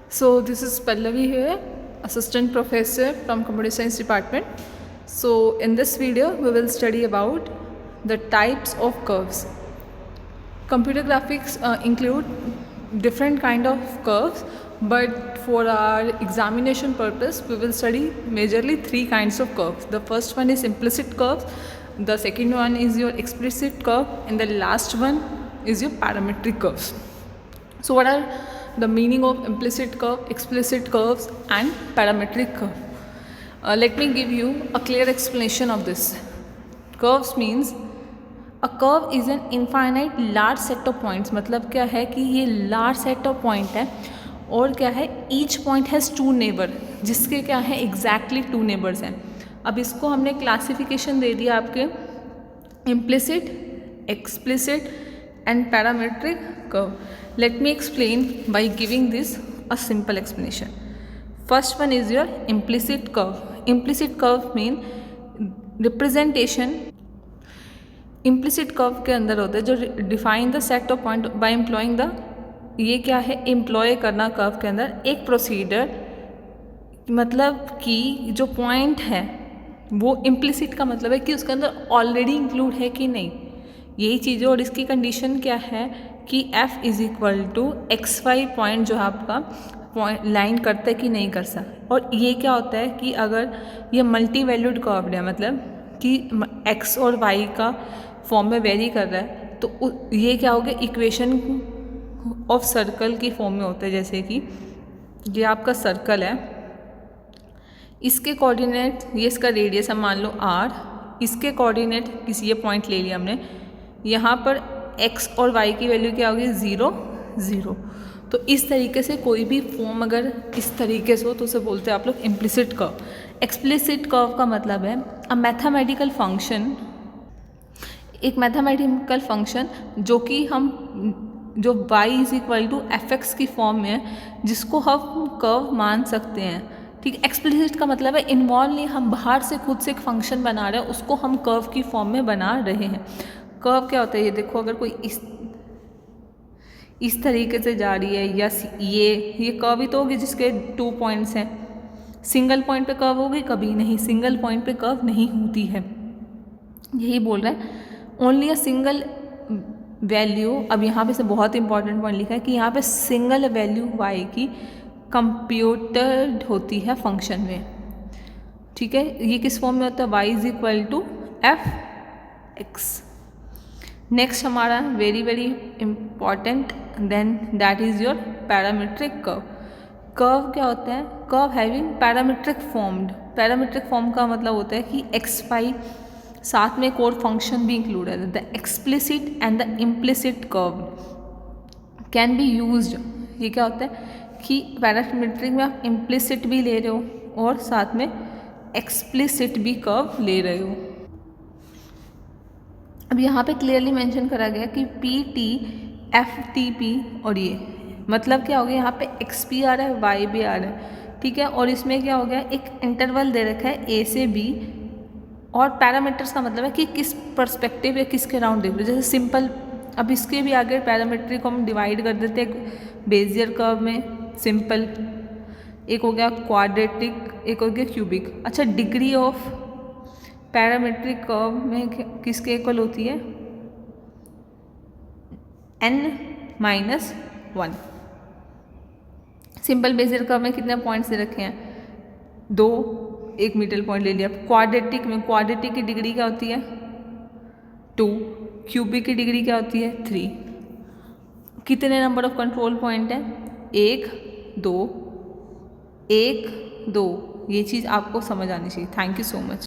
So this is Pallavi here, Assistant Professor from Computer Science Department. So in this video we will study about the types of curves. Computer graphics include different kind of curves, but for our examination purpose we will study majorly three kinds of curves. The first one is implicit curves, the second one is your explicit curve, and the last one is your parametric curves. So what are the meaning of implicit curve, explicit curves and parametric curve? Let me give you a clear explanation of this. Curves means a curve is an infinite large set of points. मतलब क्या है कि ये large set of point है और क्या है, each point has two neighbor, जिसके क्या है exactly two neighbors हैं. अब इसको हमने क्लासिफिकेशन दे दिया आपके implicit, explicit and parametric curve. Let me explain by giving this a simple explanation. First one is your implicit curve. Implicit curve mean representation. Implicit curve के अंदर होता है जो define the set of point by employing the, ये क्या है, employ करना curve के अंदर एक procedure, मतलब कि जो point है वो implicit का मतलब है कि उसके अंदर already include है कि नहीं, यही चीज़ है. और इसकी कंडीशन क्या है कि f is equal to X Y point जो है आपका पॉइंट लाइन करता है कि नहीं कर सकता. और ये क्या होता है कि अगर ये मल्टी वैल्यूड कर्व है, मतलब कि x और y का फॉर्म में वेरी कर रहा है, तो ये क्या हो गया, इक्वेशन ऑफ सर्कल की फॉर्म में होता है. जैसे कि ये आपका सर्कल है, इसके कोऑर्डिनेट, ये इसका रेडियस हम मान लो r, इसके कोऑर्डिनेट किसी ये पॉइंट ले लिया हमने, यहाँ पर x और y की वैल्यू क्या होगी, 0 0. तो इस तरीके से कोई भी फॉर्म अगर इस तरीके से हो तो उसे बोलते हैं आप लोग इम्प्लिसिट कर्व. एक्सप्लिसिट कर्व का मतलब है अ मैथमेटिकल फंक्शन, एक मैथमेटिकल फंक्शन जो कि हम जो y is equal to F X की फॉर्म में है, जिसको हम कर्व मान सकते हैं. ठीक. एक्सप्लिसिट का मतलब है इन्वॉल्व नहीं, हम बाहर से खुद से एक फंक्शन बना रहे हैं, उसको हम कर्व की फॉर्म में बना रहे हैं. कर्व क्या होता है, ये देखो, अगर कोई इस तरीके से जा रही है, या ये कर्व ही तो होगी जिसके 2 पॉइंट्स हैं. सिंगल पॉइंट पे कर्व होगी, कभी नहीं, सिंगल पॉइंट पे कर्व नहीं होती है. यही बोल रहा है ओनली अ सिंगल वैल्यू. अब यहाँ पे से बहुत इंपॉर्टेंट पॉइंट लिखा है कि यहाँ पे सिंगल वैल्यू y की कंप्यूटेड होती है फंक्शन में. ठीक है, ये किस फॉर्म में होता है, y is equal to F X. Next हमारा very very important, then that is your parametric curve. Curve क्या होता है, curve having parametric formed. Parametric form का मतलब होता है कि एक्स वाई साथ में एक और फंक्शन भी इंक्लूड है. The explicit and the implicit curve can be used. ये क्या होता है कि पैरामीट्रिक में आप इम्प्लिसिट भी ले रहे हो और साथ में एक्सप्लिसिट भी कर्व ले रहे हो. अब यहाँ पे क्लियरली मेंशन करा गया कि P T F T P, और ये मतलब क्या हो गया, यहाँ पे एक्स पी आ रहा है, वाई भी आ रहा है. ठीक है, और इसमें क्या हो गया, एक इंटरवल दे रखा है ए से बी, और पैरामीटर्स का मतलब है कि किस पर्सपेक्टिव या किसके राउंड देख रहे हो. जैसे सिंपल, अब इसके भी आगे पैरामीट्रिक को हम डिवाइड कर देते हैं बेजियर कर्व में. सिंपल एक हो गया क्वाड्रेटिक, एक हो गया क्यूबिक. अच्छा, डिग्री ऑफ पैरामीट्रिक कर्व में किसके इक्वल होती है, n-1. सिंपल बेसियर कर्व में कितने पॉइंट्स दे रखे हैं, 2, एक मिडल पॉइंट ले लिया. क्वाड्रेटिक में, क्वाड्रेटिक की डिग्री क्या होती है, 2. क्यूबिक की डिग्री क्या होती है, 3. कितने नंबर ऑफ कंट्रोल पॉइंट है, 1 2 1 2. ये चीज़ आपको समझ आनी चाहिए. Thank you so much.